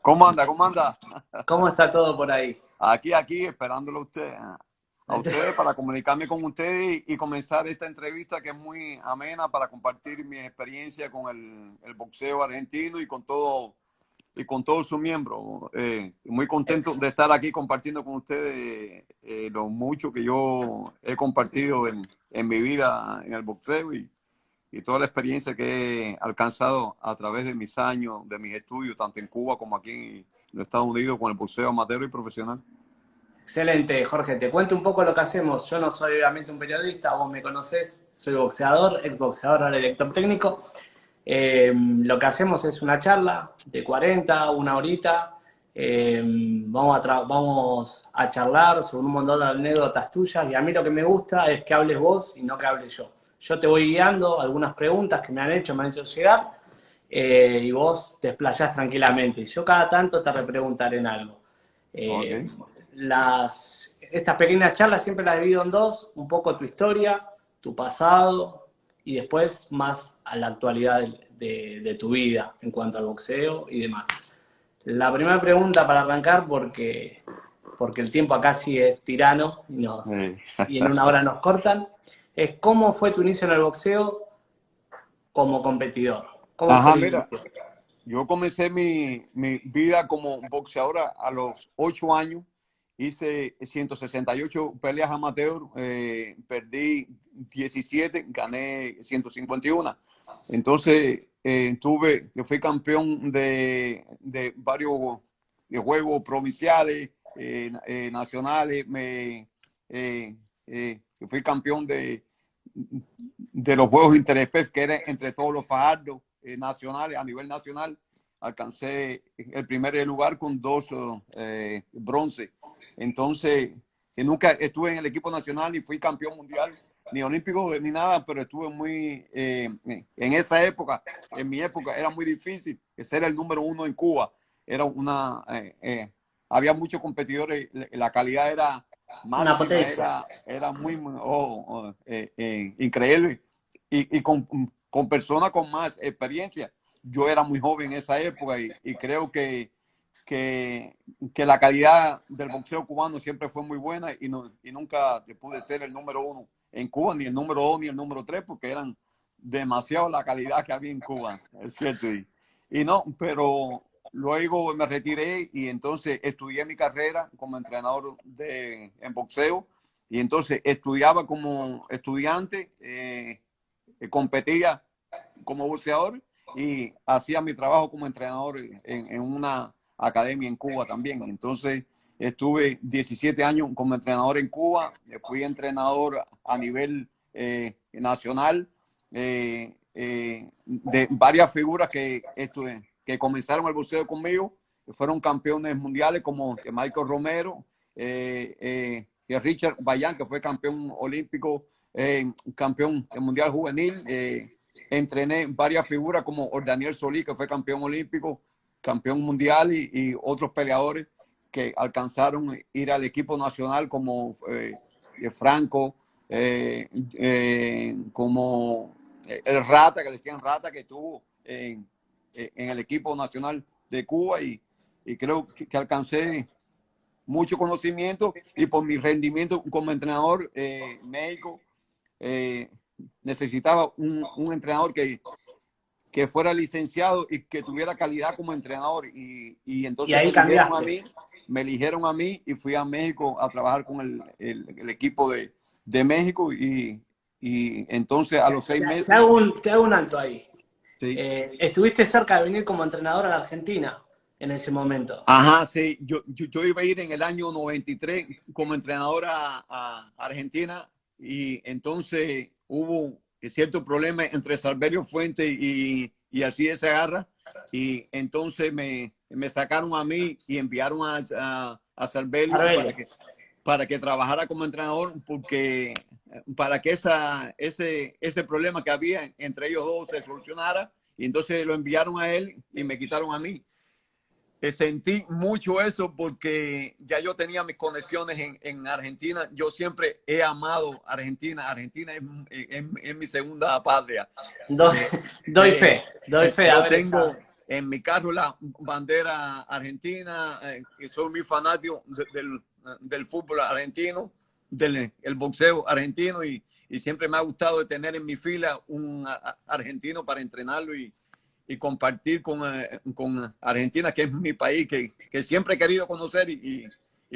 ¿Cómo anda? ¿Cómo anda? ¿Cómo está todo por ahí? Aquí, esperándolo a ustedes para comunicarme con ustedes y comenzar esta entrevista que es muy amena para compartir mi experiencia con el boxeo argentino y con todos sus miembros. Muy contento de estar aquí compartiendo con ustedes lo mucho que yo he compartido en mi vida en el boxeo y toda la experiencia que he alcanzado a través de mis años, de mis estudios, tanto en Cuba como aquí en los Estados Unidos, con el boxeo amateur y profesional. Excelente, Jorge. Te cuento un poco lo que hacemos. Yo no soy obviamente un periodista, vos me conocés, soy boxeador, exboxeador, ahora director técnico. Lo que hacemos es una charla de 40, una horita. Vamos a charlar sobre un montón de anécdotas tuyas y a mí lo que me gusta es que hables vos y no que hable yo. Yo te voy guiando algunas preguntas que me han hecho llegar y vos te explayás tranquilamente. Y yo cada tanto te repreguntaré en algo. Ok. Eh, estas pequeñas charlas siempre las divido en dos, un poco tu historia, tu pasado y después más a la actualidad de tu vida en cuanto al boxeo y demás. La primera pregunta para arrancar, porque el tiempo acá sí es tirano Eh, y en una hora nos cortan, es ¿cómo fue tu inicio en el boxeo como competidor? ¿Cómo fue Ajá, el mira, inicio? yo comencé mi vida como boxeador a los 8 años. Hice 168 peleas amateur, perdí 17, gané 151. Entonces, fui campeón de varios de juegos provinciales, nacionales. Fui campeón de los Juegos Interespec, que era entre todos los fajardos nacionales, a nivel nacional. Alcancé el primer lugar con 2 bronce. Entonces, nunca estuve en el equipo nacional ni fui campeón mundial, ni olímpico, ni nada, pero estuve muy, en esa época, en mi época, era muy difícil ser el número uno en Cuba. Era había muchos competidores, la calidad era Una máxima, potencia. era muy increíble. Y con personas con más experiencia. Yo era muy joven en esa época y creo que, que la calidad del boxeo cubano siempre fue muy buena y nunca pude ser el número uno en Cuba, ni el número dos, ni el número tres, porque eran demasiado la calidad que había en Cuba, es cierto. Y no, pero luego me retiré y entonces estudié mi carrera como entrenador en boxeo y entonces estudiaba como estudiante, competía como boxeador y hacía mi trabajo como entrenador en una academia en Cuba también. Entonces estuve 17 años como entrenador en Cuba, fui entrenador a nivel nacional de varias figuras que comenzaron el boxeo conmigo, que fueron campeones mundiales como Michael Romero, Richard Bayán, que fue campeón olímpico, campeón mundial juvenil. Entrené varias figuras como Daniel Solí, que fue campeón olímpico, campeón mundial y otros peleadores que alcanzaron ir al equipo nacional como Franco, como el Rata, que le decían Rata, que estuvo en el equipo nacional de Cuba y creo que alcancé mucho conocimiento y por mi rendimiento como entrenador México eh, necesitaba un entrenador que fuera licenciado y que tuviera calidad como entrenador. Y Y entonces ahí cambiaste. me eligieron a mí y fui a México a trabajar con el equipo de México y entonces a los 6 meses, Te hago un alto ahí. sí. Estuviste cerca de venir como entrenador a la Argentina en ese momento. Ajá, sí, yo iba a ir en el año 93 como entrenador a Argentina y entonces hubo cierto problema entre Salverio Fuente y así se agarra y entonces me sacaron a mí y enviaron a Salverio Arbelio. para que trabajara como entrenador porque para que ese problema que había entre ellos dos se solucionara y entonces lo enviaron a él y me quitaron a mí. Sentí mucho eso porque ya yo tenía mis conexiones en Argentina. Yo siempre he amado Argentina. Argentina es mi segunda patria. Doy, Eh, doy eh, fe, doy fe de yo haber tengo estado. en mi carro la bandera argentina, y soy muy fanático del fútbol argentino, del el boxeo argentino, y siempre me ha gustado tener en mi fila un argentino para entrenarlo y compartir con Argentina, que es mi país, que siempre he querido conocer y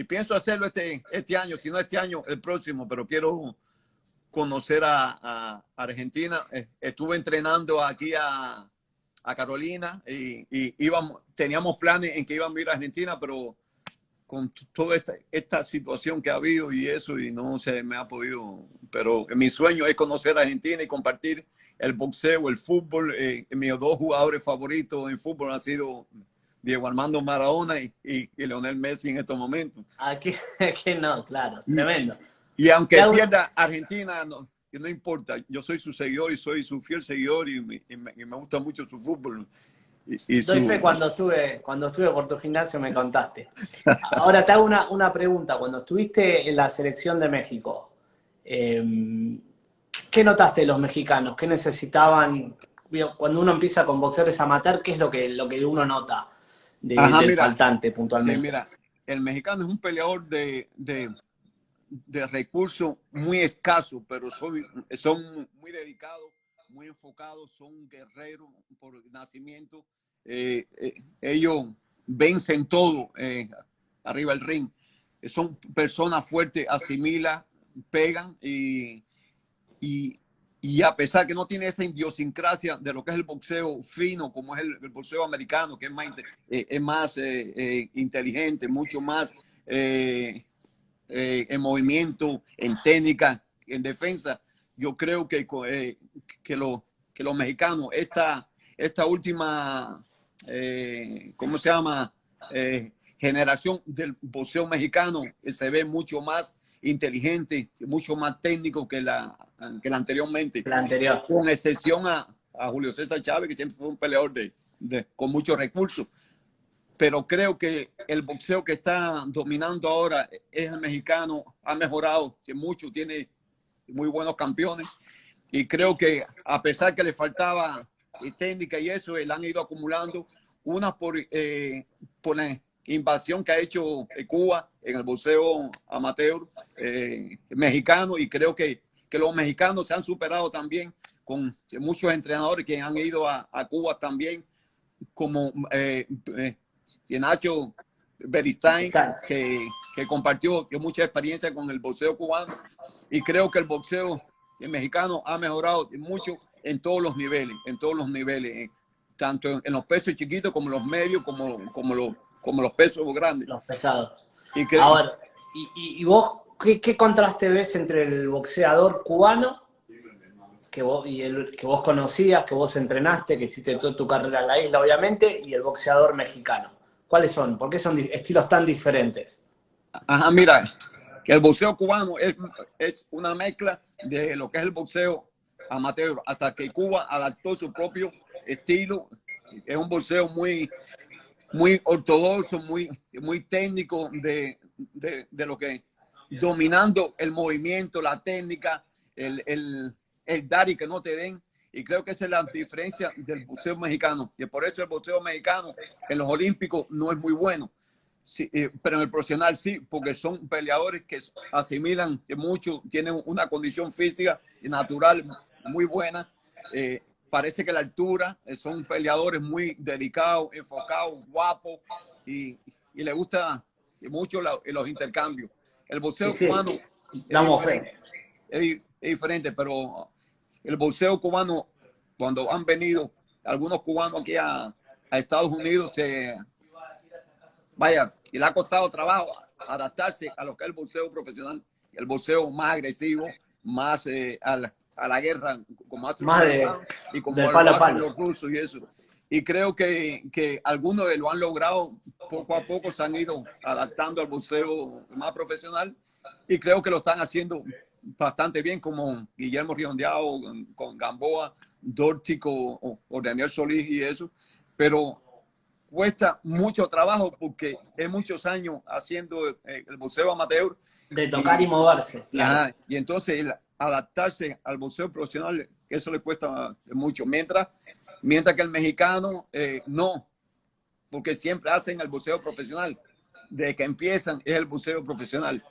pienso hacerlo este año, si no este año, el próximo, pero quiero conocer a Argentina. Estuve entrenando aquí a Carolina y teníamos planes en que íbamos a ir a Argentina, pero con toda esta situación que ha habido y eso, y no se me ha podido, pero mi sueño es conocer a Argentina y compartir el boxeo, el fútbol. Mis dos jugadores favoritos en fútbol han sido Diego Armando Maradona y Lionel Messi en estos momentos. Aquí, aquí no, claro, tremendo. Y aunque pierda Argentina, no importa, yo soy su seguidor y soy su fiel seguidor y me gusta mucho su fútbol. Doy fe, cuando estuve por tu gimnasio me contaste. Ahora te hago una pregunta. Cuando estuviste en la selección de México, ¿qué notaste de los mexicanos? ¿Qué necesitaban? Cuando uno empieza con boxeadores amateur, ¿qué es lo que uno nota del faltante puntualmente? Sí, mira, el mexicano es un peleador de recursos muy escasos, pero son muy dedicados, muy enfocados, son guerreros por nacimiento. Ellos vencen todo arriba del ring. Son personas fuertes, asimilan, pegan y a pesar que no tiene esa idiosincrasia de lo que es el boxeo fino, como es el boxeo americano, que es más inteligente, mucho más en movimiento, en técnica, en defensa. Yo creo que los mexicanos, esta última, ¿cómo se llama? Generación del boxeo mexicano, se ve mucho más inteligente, mucho más técnico que la anteriormente. La anterior. Con excepción a Julio César Chávez, que siempre fue un peleador con muchos recursos. Pero creo que el boxeo que está dominando ahora es el mexicano, ha mejorado mucho, tiene muy buenos campeones y creo que a pesar que le faltaba técnica y eso, él han ido acumulando una por la invasión que ha hecho Cuba en el boxeo amateur mexicano, y creo que los mexicanos se han superado también con muchos entrenadores que han ido a Cuba también, como Nacho Beristain, que compartió mucha experiencia con el boxeo cubano, y creo que el boxeo mexicano ha mejorado mucho en todos los niveles, tanto en los pesos chiquitos como los medios, como los pesos grandes. Los pesados. Ahora, ¿y vos qué contraste ves entre el boxeador cubano y el que vos conocías, que vos entrenaste, que hiciste toda tu carrera en la isla, obviamente, y el boxeador mexicano? ¿Cuáles son? ¿Por qué son estilos tan diferentes? Ajá, mira, que el boxeo cubano es una mezcla de lo que es el boxeo amateur, hasta que Cuba adaptó su propio estilo. Es un boxeo muy ortodoxo, muy técnico, de lo que, dominando el movimiento, la técnica, el dar y que no te den. Y creo que esa es la diferencia del boxeo mexicano. Y por eso el boxeo mexicano en los olímpicos no es muy bueno. Sí, pero en el profesional sí, porque son peleadores que asimilan mucho, tienen una condición física y natural muy buena. Parece que la altura, son peleadores muy dedicados, enfocados, guapos, y les gusta mucho los intercambios. El boxeo cubano es diferente, pero el boxeo cubano, cuando han venido algunos cubanos aquí a Estados Unidos, y le ha costado trabajo adaptarse a lo que es el boxeo profesional, el boxeo más agresivo, más a la guerra, como hacen y como lo hacen los rusos y eso. Y creo que algunos de lo han logrado, poco a poco se han ido adaptando al boxeo más profesional, y creo que lo están haciendo bastante bien, como Guillermo Riondeau con Gamboa, Dórtico o Daniel Solís y eso. Pero cuesta mucho trabajo porque es muchos años haciendo el boxeo amateur. De tocar y moverse. Claro. Y entonces adaptarse al boxeo profesional, eso le cuesta mucho. Mientras que el mexicano no porque siempre hacen el boxeo profesional. Desde que empiezan es el boxeo profesional.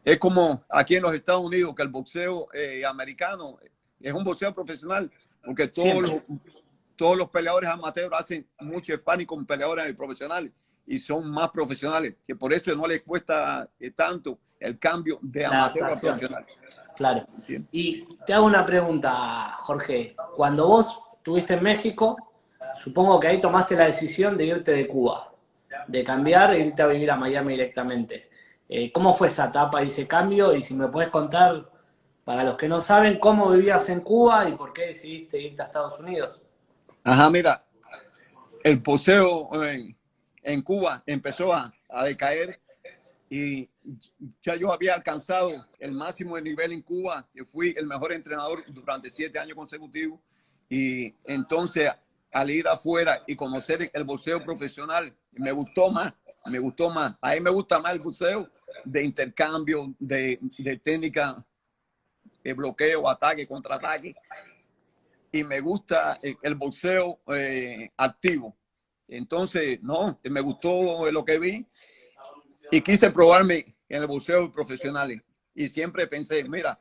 Es como aquí en los Estados Unidos, que el boxeo americano es un boxeo profesional, porque todos los peleadores amateurs hacen mucho sparring con peleadores profesionales y son más profesionales, que por eso no les cuesta tanto el cambio de amateur a profesional. Claro. ¿Entiendes? Y te hago una pregunta, Jorge. Cuando vos estuviste en México, supongo que ahí tomaste la decisión de irte de Cuba, de cambiar e irte a vivir a Miami directamente. ¿Cómo fue esa etapa y ese cambio? Y si me puedes contar, para los que no saben, cómo vivías en Cuba y por qué decidiste irte a Estados Unidos. Ajá, mira, el boxeo en Cuba empezó a decaer y ya yo había alcanzado el máximo de nivel en Cuba. Yo fui el mejor entrenador durante 7 años consecutivos y entonces al ir afuera y conocer el boxeo profesional, me gustó más. A mí me gusta más el boxeo de intercambio, de técnica, de bloqueo, ataque, contraataque. Y me gusta el boxeo activo. Entonces, no, me gustó lo que vi y quise probarme en el boxeo profesional. Y siempre pensé, mira,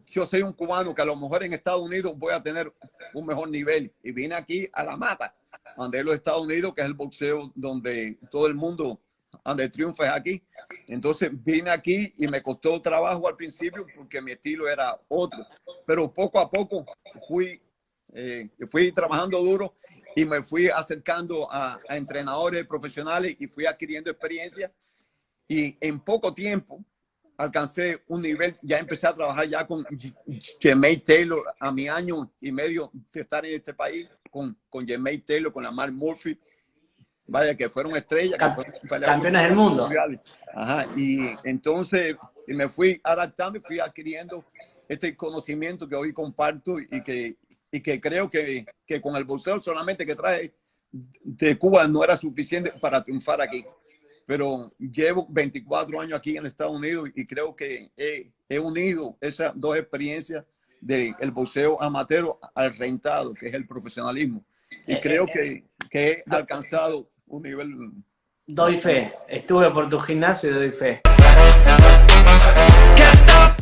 yo soy un cubano que a lo mejor en Estados Unidos voy a tener un mejor nivel. Y vine aquí a la mata, donde es los Estados Unidos, que es el boxeo donde todo el mundo, donde triunfa es aquí. Entonces vine aquí y me costó trabajo al principio porque mi estilo era otro. Pero poco a poco fui trabajando duro y me fui acercando a entrenadores profesionales y fui adquiriendo experiencia. Y en poco tiempo alcancé un nivel, ya empecé a trabajar ya con Jermaine Taylor a mi año y medio de estar en este país, con Jermaine Taylor, con Lamar Murphy, vaya, que fueron estrellas. Campeones del mundo. Ajá, y entonces me fui adaptando y fui adquiriendo este conocimiento que hoy comparto y que creo que con el boxeo solamente que traje de Cuba no era suficiente para triunfar aquí. Pero llevo 24 años aquí en Estados Unidos y creo que he unido esas dos experiencias del boxeo amateur al rentado, que es el profesionalismo. Y creo que he alcanzado un nivel... Doy fe. Estuve por tu gimnasio y doy fe.